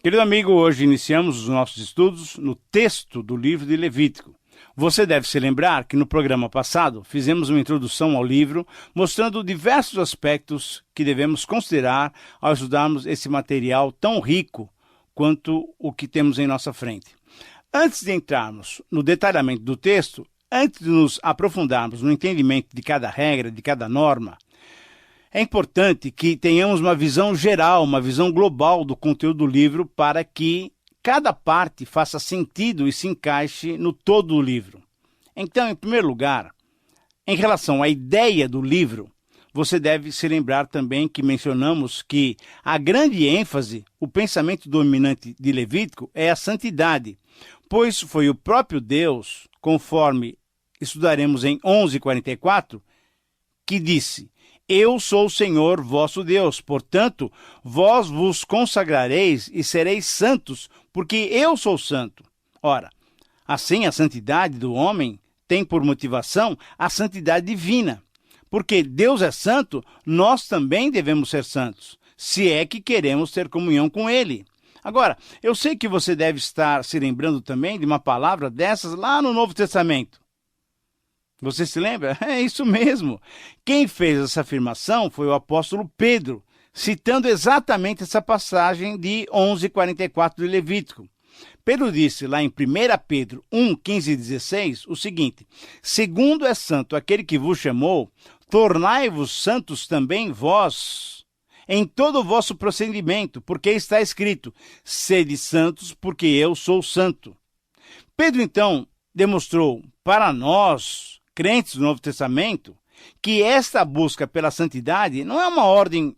Querido amigo, hoje iniciamos os nossos estudos no texto do livro de Levítico. Você deve se lembrar que no programa passado fizemos uma introdução ao livro, mostrando diversos aspectos que devemos considerar ao estudarmos esse material tão rico quanto o que temos em nossa frente. Antes de entrarmos no detalhamento do texto, antes de nos aprofundarmos no entendimento de cada regra, de cada norma, é importante que tenhamos uma visão geral, uma visão global do conteúdo do livro para que cada parte faça sentido e se encaixe no todo do livro. Então, em primeiro lugar, em relação à ideia do livro, você deve se lembrar também que mencionamos que a grande ênfase, o pensamento dominante de Levítico é a santidade, pois foi o próprio Deus, conforme estudaremos em 11:44, que disse: Eu sou o Senhor vosso Deus, portanto, vós vos consagrareis e sereis santos, porque eu sou santo. Ora, assim a santidade do homem tem por motivação a santidade divina. Porque Deus é santo, nós também devemos ser santos, se é que queremos ter comunhão com Ele. Agora, eu sei que você deve estar se lembrando também de uma palavra dessas lá no Novo Testamento. Você se lembra? É isso mesmo. Quem fez essa afirmação foi o apóstolo Pedro, citando exatamente essa passagem de 11:44 de Levítico. Pedro disse lá em 1 Pedro 1:15 e 16 o seguinte: Segundo é santo aquele que vos chamou, tornai-vos santos também vós, em todo o vosso procedimento, porque está escrito: Sede santos, porque eu sou santo. Pedro, então, demonstrou para nós, crentes do Novo Testamento, que esta busca pela santidade não é uma ordem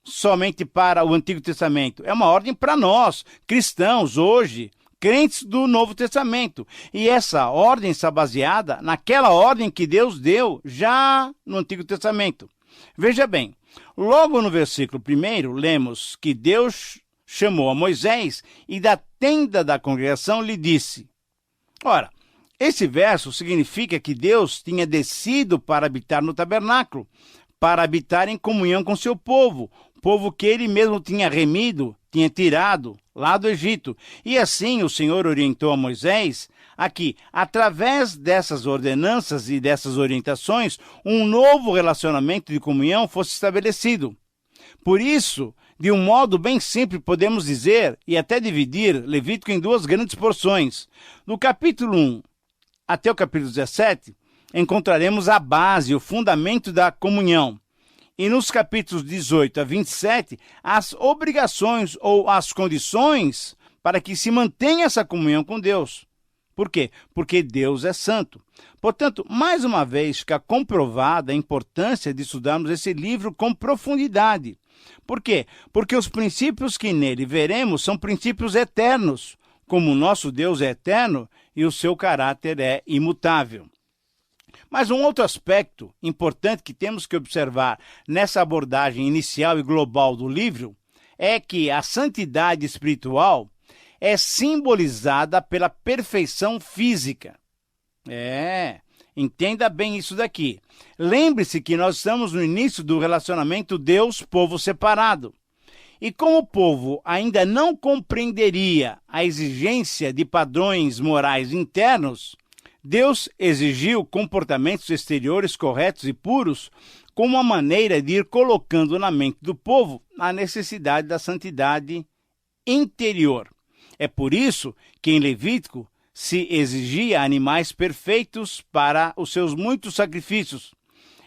somente para o Antigo Testamento, é uma ordem para nós, cristãos, hoje, crentes do Novo Testamento. E essa ordem está baseada naquela ordem que Deus deu já no Antigo Testamento. Veja bem, logo no versículo 1, lemos que Deus chamou a Moisés e da tenda da congregação lhe disse. Ora, esse verso significa que Deus tinha descido para habitar no tabernáculo, para habitar em comunhão com seu povo que ele mesmo tinha remido, tinha tirado lá do Egito. E assim o Senhor orientou a Moisés a que, através dessas ordenanças e dessas orientações, um novo relacionamento de comunhão fosse estabelecido. Por isso, de um modo bem simples, podemos dizer, e até dividir, Levítico em duas grandes porções. No capítulo 1, até o capítulo 17, encontraremos a base, o fundamento da comunhão. E nos capítulos 18 a 27, as obrigações ou as condições para que se mantenha essa comunhão com Deus. Por quê? Porque Deus é santo. Portanto, mais uma vez fica comprovada a importância de estudarmos esse livro com profundidade. Por quê? Porque os princípios que nele veremos são princípios eternos, como o nosso Deus é eterno e o seu caráter é imutável. Mas um outro aspecto importante que temos que observar nessa abordagem inicial e global do livro é que a santidade espiritual é simbolizada pela perfeição física. Entenda bem isso daqui. Lembre-se que nós estamos no início do relacionamento Deus-povo separado. E como o povo ainda não compreenderia a exigência de padrões morais internos, Deus exigiu comportamentos exteriores corretos e puros como uma maneira de ir colocando na mente do povo a necessidade da santidade interior. É por isso que em Levítico se exigia animais perfeitos para os seus muitos sacrifícios.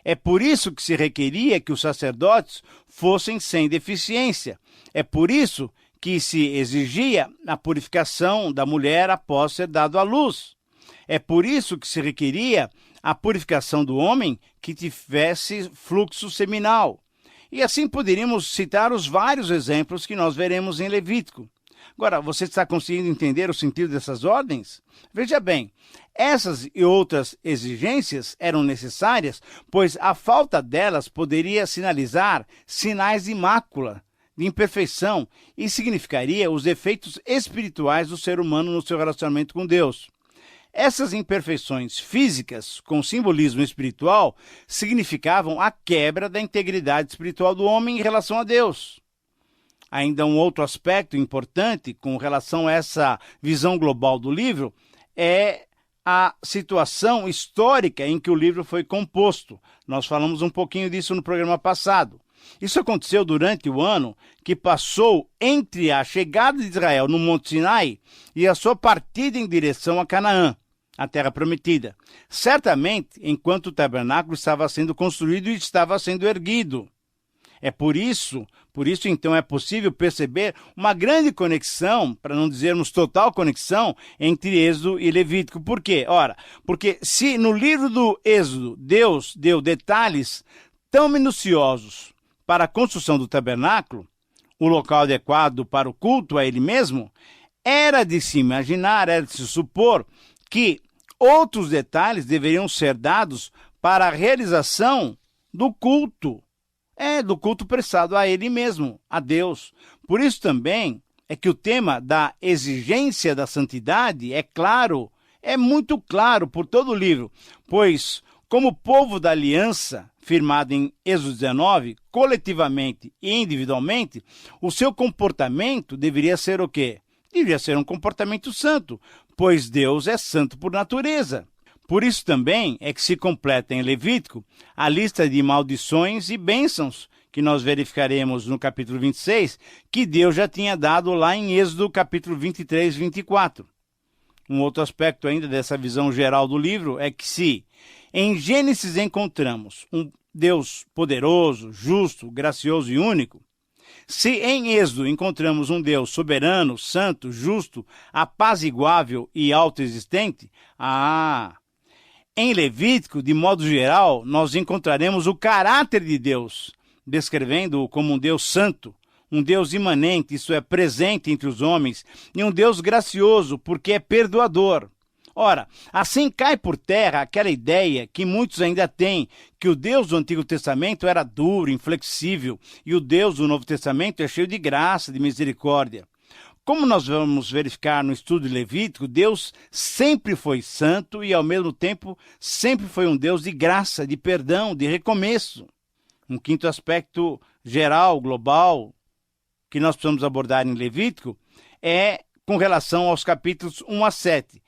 É por isso que se requeria que os sacerdotes fossem sem deficiência. É por isso que se exigia a purificação da mulher após ser dado à luz. É por isso que se requeria a purificação do homem que tivesse fluxo seminal. E assim poderíamos citar os vários exemplos que nós veremos em Levítico. Agora, você está conseguindo entender o sentido dessas ordens? Veja bem, essas e outras exigências eram necessárias, pois a falta delas poderia sinalizar sinais de mácula, de imperfeição, e significaria os defeitos espirituais do ser humano no seu relacionamento com Deus. Essas imperfeições físicas, com simbolismo espiritual, significavam a quebra da integridade espiritual do homem em relação a Deus. Ainda um outro aspecto importante com relação a essa visão global do livro é a situação histórica em que o livro foi composto. Nós falamos um pouquinho disso no programa passado. Isso aconteceu durante o ano que passou entre a chegada de Israel no Monte Sinai e a sua partida em direção a Canaã, a terra prometida. Certamente, enquanto o tabernáculo estava sendo construído e estava sendo erguido. É por isso então é possível perceber uma grande conexão, para não dizermos total conexão, entre Êxodo e Levítico. Por quê? Ora, porque se no livro do Êxodo Deus deu detalhes tão minuciosos para a construção do tabernáculo, o local adequado para o culto a ele mesmo, era de se imaginar, era de se supor que outros detalhes deveriam ser dados para a realização do culto. Do culto prestado a ele mesmo, a Deus. Por isso também é que o tema da exigência da santidade é claro, é muito claro por todo o livro, pois, como povo da aliança, firmado em Êxodo 19, coletivamente e individualmente, o seu comportamento deveria ser o quê? Deveria ser um comportamento santo, pois Deus é santo por natureza. Por isso também é que se completa em Levítico a lista de maldições e bênçãos que nós verificaremos no capítulo 26, que Deus já tinha dado lá em Êxodo capítulo 23 e 24. Um outro aspecto ainda dessa visão geral do livro é que se em Gênesis encontramos um Deus poderoso, justo, gracioso e único, se em Êxodo encontramos um Deus soberano, santo, justo, apaziguável e autoexistente, em Levítico, de modo geral, nós encontraremos o caráter de Deus, descrevendo-o como um Deus santo, um Deus imanente, isto é, presente entre os homens, e um Deus gracioso, porque é perdoador. Ora, assim cai por terra aquela ideia que muitos ainda têm, que o Deus do Antigo Testamento era duro, inflexível, e o Deus do Novo Testamento é cheio de graça, de misericórdia. Como nós vamos verificar no estudo de Levítico, Deus sempre foi santo e, ao mesmo tempo, sempre foi um Deus de graça, de perdão, de recomeço. Um quinto aspecto geral, global, que nós precisamos abordar em Levítico é com relação aos capítulos 1 a 7.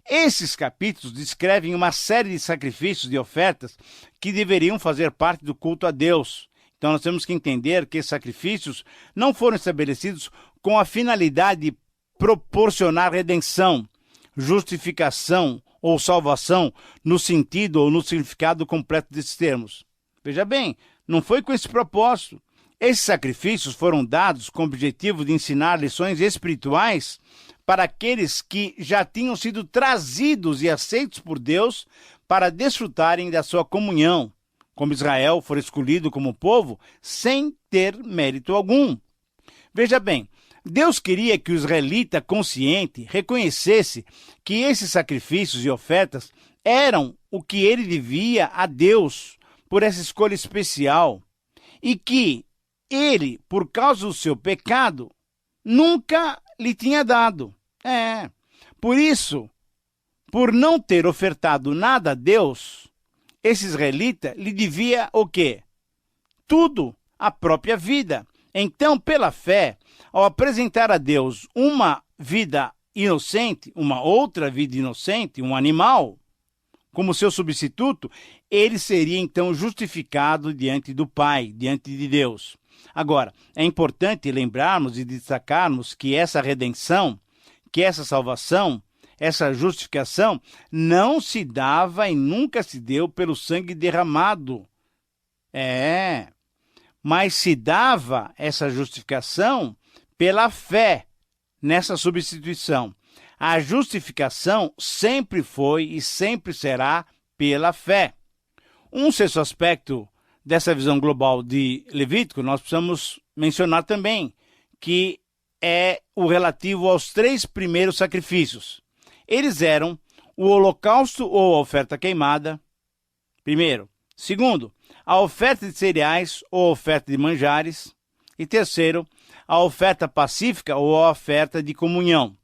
Esses capítulos descrevem uma série de sacrifícios e ofertas que deveriam fazer parte do culto a Deus. Então, nós temos que entender que esses sacrifícios não foram estabelecidos com a finalidade de proporcionar redenção, justificação ou salvação no sentido ou no significado completo desses termos. Veja bem, não foi com esse propósito. Esses sacrifícios foram dados com o objetivo de ensinar lições espirituais para aqueles que já tinham sido trazidos e aceitos por Deus para desfrutarem da sua comunhão, como Israel for escolhido como povo sem ter mérito algum. Veja bem, Deus queria que o israelita consciente reconhecesse que esses sacrifícios e ofertas eram o que ele devia a Deus por essa escolha especial e que ele, por causa do seu pecado, nunca lhe tinha dado. Por isso, por não ter ofertado nada a Deus, esse israelita lhe devia o quê? Tudo, a própria vida. Então, pela fé, ao apresentar a Deus uma vida inocente, uma outra vida inocente, um animal, como seu substituto, ele seria então justificado diante do Pai, diante de Deus. Agora, é importante lembrarmos e destacarmos que essa redenção, que essa salvação, essa justificação não se dava e nunca se deu pelo sangue derramado. Mas se dava essa justificação pela fé nessa substituição. A justificação sempre foi e sempre será pela fé. Um sexto aspecto dessa visão global de Levítico, nós precisamos mencionar também, que é o relativo aos 3 primeiros sacrifícios. Eles eram o holocausto ou a oferta queimada, primeiro. Segundo, a oferta de cereais ou a oferta de manjares. E terceiro, a oferta pacífica ou a oferta de comunhão.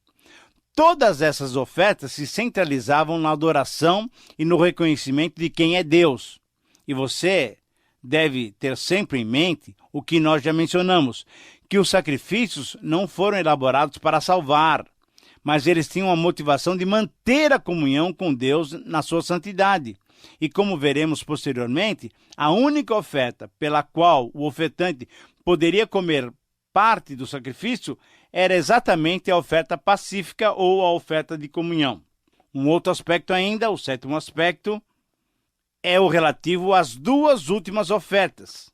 Todas essas ofertas se centralizavam na adoração e no reconhecimento de quem é Deus. E você deve ter sempre em mente o que nós já mencionamos, que os sacrifícios não foram elaborados para salvar, mas eles tinham a motivação de manter a comunhão com Deus na sua santidade. E como veremos posteriormente, a única oferta pela qual o ofertante poderia comer parte do sacrifício era exatamente a oferta pacífica ou a oferta de comunhão. Um outro aspecto ainda, o sétimo aspecto, é o relativo às duas últimas ofertas.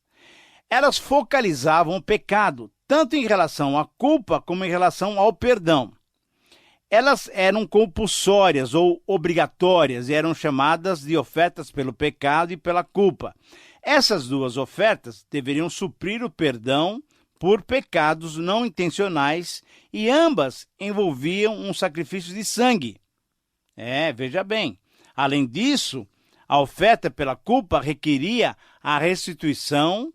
Elas focalizavam o pecado, tanto em relação à culpa como em relação ao perdão. Elas eram compulsórias ou obrigatórias e eram chamadas de ofertas pelo pecado e pela culpa. Essas duas ofertas deveriam suprir o perdão por pecados não intencionais e ambas envolviam um sacrifício de sangue. Veja bem. Além disso, a oferta pela culpa requeria a restituição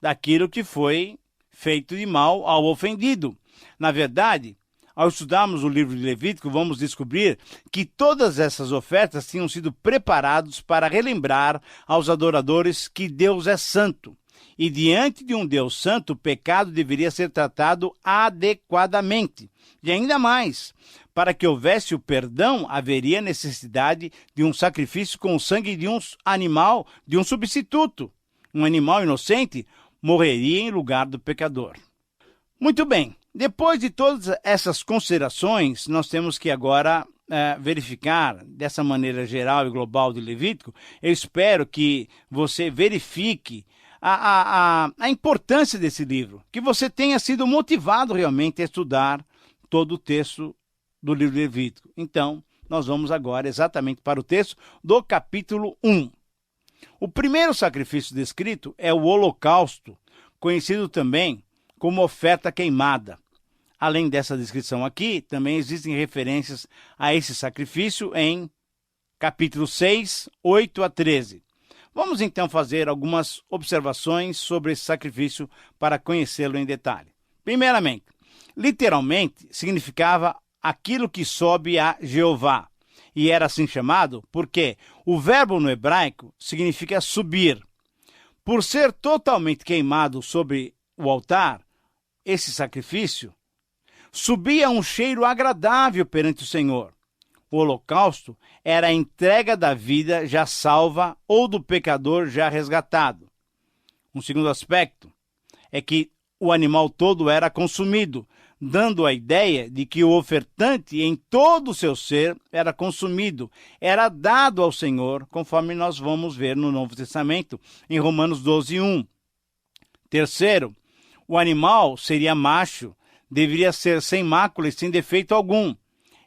daquilo que foi feito de mal ao ofendido. Na verdade, ao estudarmos o livro de Levítico, vamos descobrir que todas essas ofertas tinham sido preparadas para relembrar aos adoradores que Deus é santo. E diante de um Deus santo, o pecado deveria ser tratado adequadamente. E ainda mais, para que houvesse o perdão, haveria necessidade de um sacrifício com o sangue de um animal, de um substituto. Um animal inocente morreria em lugar do pecador. Muito bem. Depois de todas essas considerações, nós temos que agora verificar, dessa maneira geral e global de Levítico, eu espero que você verifique a importância desse livro, que você tenha sido motivado realmente a estudar todo o texto do livro de Levítico. Então, nós vamos agora exatamente para o texto do capítulo 1. O primeiro sacrifício descrito é o holocausto, conhecido também como oferta queimada. Além dessa descrição aqui, também existem referências a esse sacrifício em capítulo 6, 8 a 13. Vamos então fazer algumas observações sobre esse sacrifício para conhecê-lo em detalhe. Primeiramente, literalmente significava aquilo que sobe a Jeová, e era assim chamado porque o verbo no hebraico significa subir. Por ser totalmente queimado sobre o altar, esse sacrifício subia um cheiro agradável perante o Senhor. O holocausto era a entrega da vida já salva ou do pecador já resgatado. Um segundo aspecto é que o animal todo era consumido, dando a ideia de que o ofertante em todo o seu ser era consumido, era dado ao Senhor, conforme nós vamos ver no Novo Testamento, em Romanos 12, 1. Terceiro, o animal seria macho, deveria ser sem mácula e sem defeito algum.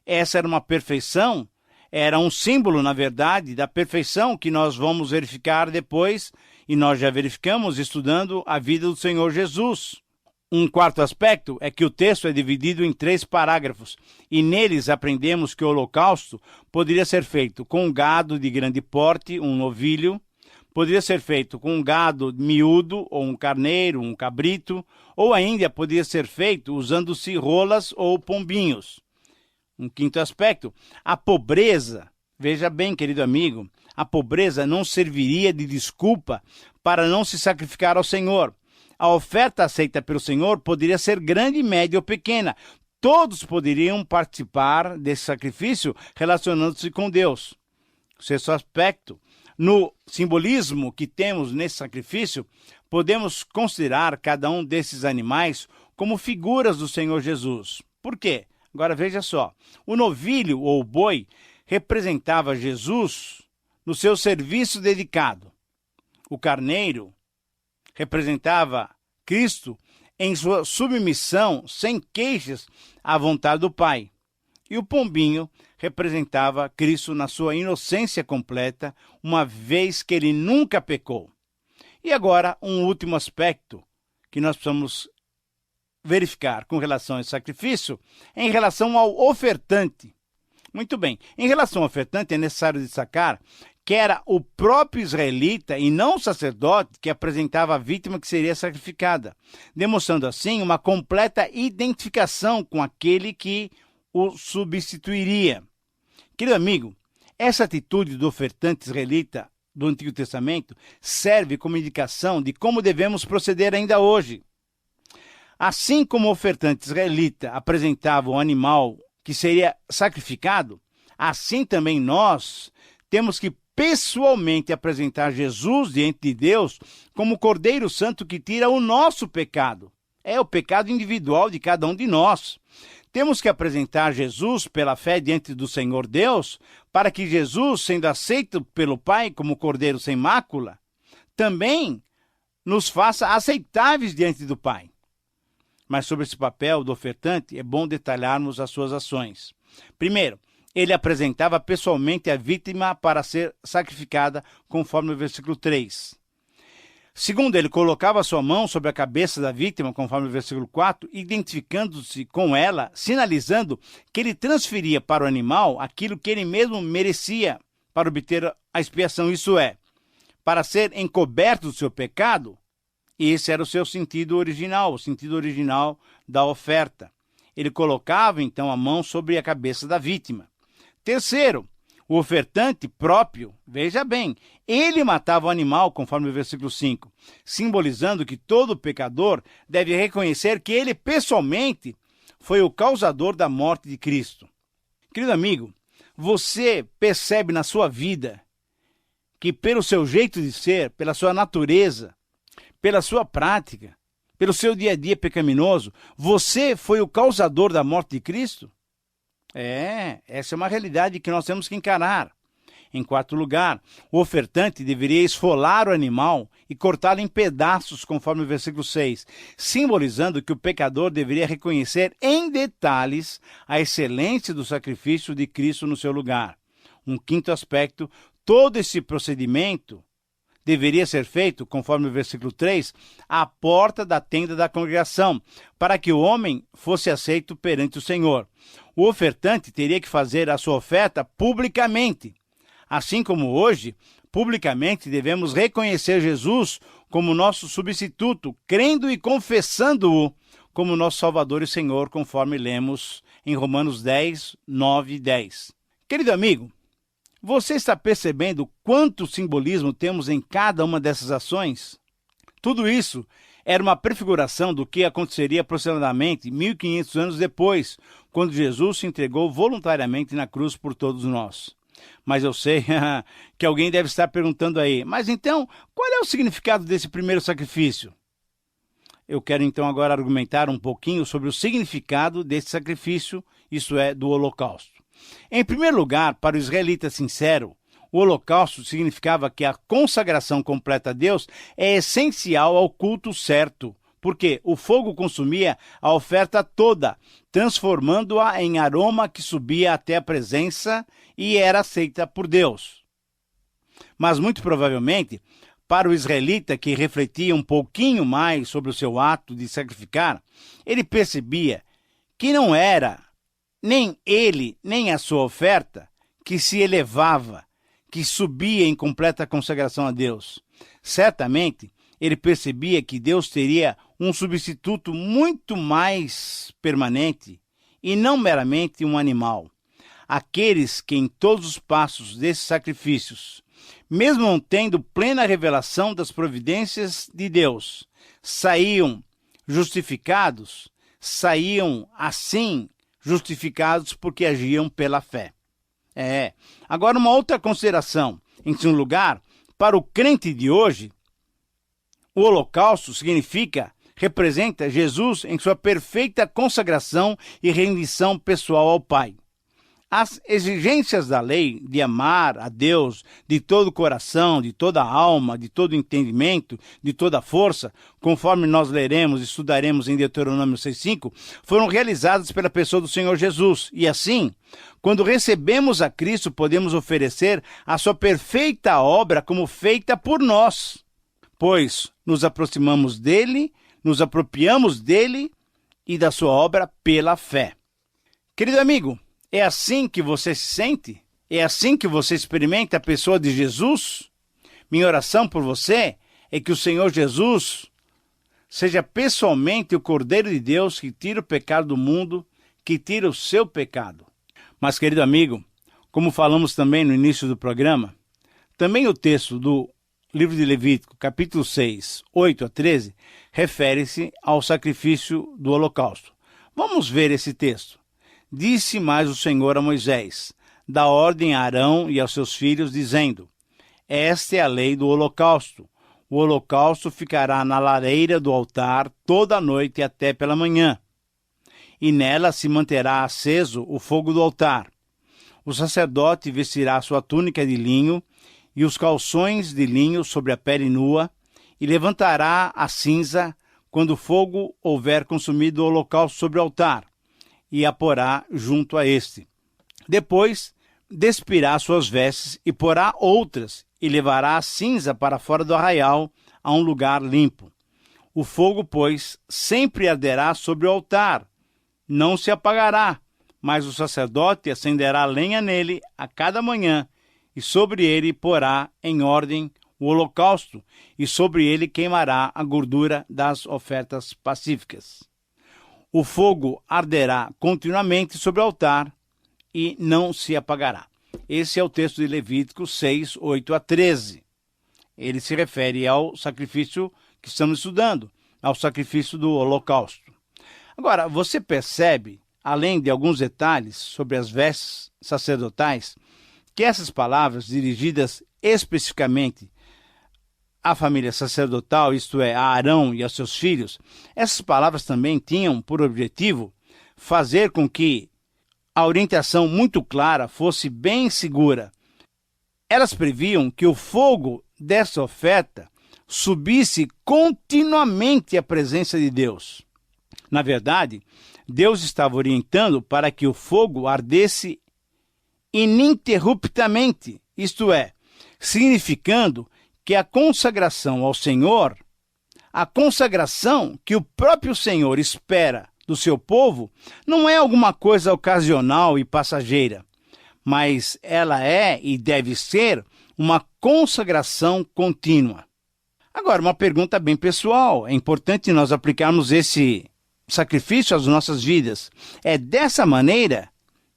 Essa era uma perfeição, era um símbolo, na verdade, da perfeição que nós vamos verificar depois, e nós já verificamos estudando a vida do Senhor Jesus. Um quarto aspecto é que o texto é dividido em 3 parágrafos, e neles aprendemos que o holocausto poderia ser feito com um gado de grande porte, um novilho, poderia ser feito com um gado miúdo, ou um carneiro, um cabrito, ou ainda poderia ser feito usando-se rolas ou pombinhos. Um quinto aspecto, a pobreza, veja bem, querido amigo, a pobreza não serviria de desculpa para não se sacrificar ao Senhor. A oferta aceita pelo Senhor poderia ser grande, média ou pequena. Todos poderiam participar desse sacrifício relacionando-se com Deus. O sexto aspecto, no simbolismo que temos nesse sacrifício, podemos considerar cada um desses animais como figuras do Senhor Jesus. Por quê? Agora veja só, o novilho ou boi representava Jesus no seu serviço dedicado. O carneiro representava Cristo em sua submissão, sem queixas, à vontade do Pai. E o pombinho representava Cristo na sua inocência completa, uma vez que ele nunca pecou. E agora, um último aspecto que nós precisamos verificar com relação a esse sacrifício é em relação ao ofertante. Muito bem, em relação ao ofertante é necessário destacar que era o próprio israelita e não o sacerdote que apresentava a vítima que seria sacrificada, demonstrando assim uma completa identificação com aquele que o substituiria. Querido amigo, essa atitude do ofertante israelita do Antigo Testamento serve como indicação de como devemos proceder ainda hoje. Assim como o ofertante israelita apresentava o animal que seria sacrificado, assim também nós temos que pessoalmente apresentar Jesus diante de Deus como o Cordeiro Santo que tira o nosso pecado. É o pecado individual de cada um de nós. Temos que apresentar Jesus pela fé diante do Senhor Deus, para que Jesus, sendo aceito pelo Pai como Cordeiro sem mácula, também nos faça aceitáveis diante do Pai. Mas sobre esse papel do ofertante, é bom detalharmos as suas ações. Primeiro, ele apresentava pessoalmente a vítima para ser sacrificada, conforme o versículo 3. Segundo, ele colocava sua mão sobre a cabeça da vítima, conforme o versículo 4, identificando-se com ela, sinalizando que ele transferia para o animal aquilo que ele mesmo merecia para obter a expiação, isso é, para ser encoberto do seu pecado. E esse era o seu sentido original, o sentido original da oferta. Ele colocava, então, a mão sobre a cabeça da vítima. Terceiro, o ofertante próprio, veja bem, ele matava o animal, conforme o versículo 5, simbolizando que todo pecador deve reconhecer que ele pessoalmente foi o causador da morte de Cristo. Querido amigo, você percebe na sua vida que pelo seu jeito de ser, pela sua natureza, pela sua prática, pelo seu dia a dia pecaminoso, você foi o causador da morte de Cristo? Essa é uma realidade que nós temos que encarar. Em quarto lugar, o ofertante deveria esfolar o animal e cortá-lo em pedaços, conforme o versículo 6, simbolizando que o pecador deveria reconhecer em detalhes a excelência do sacrifício de Cristo no seu lugar. Um quinto aspecto, todo esse procedimento deveria ser feito, conforme o versículo 3, à porta da tenda da congregação, para que o homem fosse aceito perante o Senhor. O ofertante teria que fazer a sua oferta publicamente. Assim como hoje, publicamente devemos reconhecer Jesus como nosso substituto, crendo e confessando-o como nosso Salvador e Senhor, conforme lemos em Romanos 10, 9 e 10. Querido amigo, você está percebendo quanto simbolismo temos em cada uma dessas ações? Tudo isso era uma prefiguração do que aconteceria aproximadamente 1500 anos depois, quando Jesus se entregou voluntariamente na cruz por todos nós. Mas eu sei que alguém deve estar perguntando aí, mas então, qual é o significado desse primeiro sacrifício? Eu quero então agora argumentar um pouquinho sobre o significado desse sacrifício, isto é, do holocausto. Em primeiro lugar, para o israelita sincero, o holocausto significava que a consagração completa a Deus é essencial ao culto certo, porque o fogo consumia a oferta toda, transformando-a em aroma que subia até a presença e era aceita por Deus. Mas muito provavelmente, para o israelita que refletia um pouquinho mais sobre o seu ato de sacrificar, ele percebia que não era nem ele, nem a sua oferta que se elevava, que subia em completa consagração a Deus. Certamente, ele percebia que Deus teria um substituto muito mais permanente e não meramente um animal. Aqueles que em todos os passos desses sacrifícios, mesmo não tendo plena revelação das providências de Deus, saíam justificados, saíam assim justificados porque agiam pela fé. Agora uma outra consideração. Em segundo lugar, para o crente de hoje, o holocausto representa Jesus em sua perfeita consagração e rendição pessoal ao Pai. As exigências da lei de amar a Deus de todo o coração, de toda a alma, de todo o entendimento, de toda a força, conforme nós leremos e estudaremos em Deuteronômio 6,5, foram realizadas pela pessoa do Senhor Jesus. E assim, quando recebemos a Cristo, podemos oferecer a sua perfeita obra como feita por nós, pois nos aproximamos dele, nos apropriamos dele e da sua obra pela fé. Querido amigo, é assim que você se sente? É assim que você experimenta a pessoa de Jesus? Minha oração por você é que o Senhor Jesus seja pessoalmente o Cordeiro de Deus que tira o pecado do mundo, que tira o seu pecado. Mas, querido amigo, como falamos também no início do programa, também o texto do livro de Levítico, capítulo 6, 8 a 13, refere-se ao sacrifício do holocausto. Vamos ver esse texto. Disse mais o Senhor a Moisés: dá ordem a Arão e aos seus filhos, dizendo: esta é a lei do holocausto. O holocausto ficará na lareira do altar toda a noite até pela manhã, e nela se manterá aceso o fogo do altar. O sacerdote vestirá sua túnica de linho e os calções de linho sobre a pele nua, e levantará a cinza quando o fogo houver consumido o holocausto sobre o altar, e a porá junto a este. Depois despirá suas vestes e porá outras, e levará a cinza para fora do arraial, a um lugar limpo. O fogo, pois, sempre arderá sobre o altar, não se apagará, mas o sacerdote acenderá lenha nele a cada manhã, e sobre ele porá em ordem o holocausto, e sobre ele queimará a gordura das ofertas pacíficas. O fogo arderá continuamente sobre o altar e não se apagará. Esse é o texto de Levítico 6, 8 a 13. Ele se refere ao sacrifício que estamos estudando, ao sacrifício do holocausto. Agora, você percebe, além de alguns detalhes sobre as vestes sacerdotais, que essas palavras, dirigidas especificamente à família sacerdotal, isto é, a Arão e aos seus filhos, essas palavras também tinham por objetivo fazer com que a orientação muito clara fosse bem segura. Elas previam que o fogo dessa oferta subisse continuamente à presença de Deus. Na verdade, Deus estava orientando para que o fogo ardesse ininterruptamente, isto é, significando que a consagração ao Senhor, a consagração que o próprio Senhor espera do seu povo, não é alguma coisa ocasional e passageira, mas ela é e deve ser uma consagração contínua. Agora, uma pergunta bem pessoal. É importante nós aplicarmos esse sacrifício às nossas vidas. É dessa maneira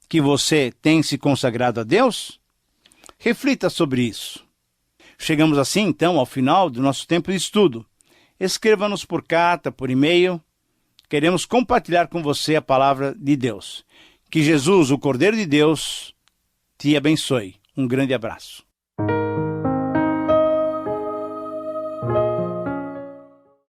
que você tem se consagrado a Deus? Reflita sobre isso. Chegamos assim, então, ao final do nosso tempo de estudo. Escreva-nos por carta, por e-mail. Queremos compartilhar com você a palavra de Deus. Que Jesus, o Cordeiro de Deus, te abençoe. Um grande abraço.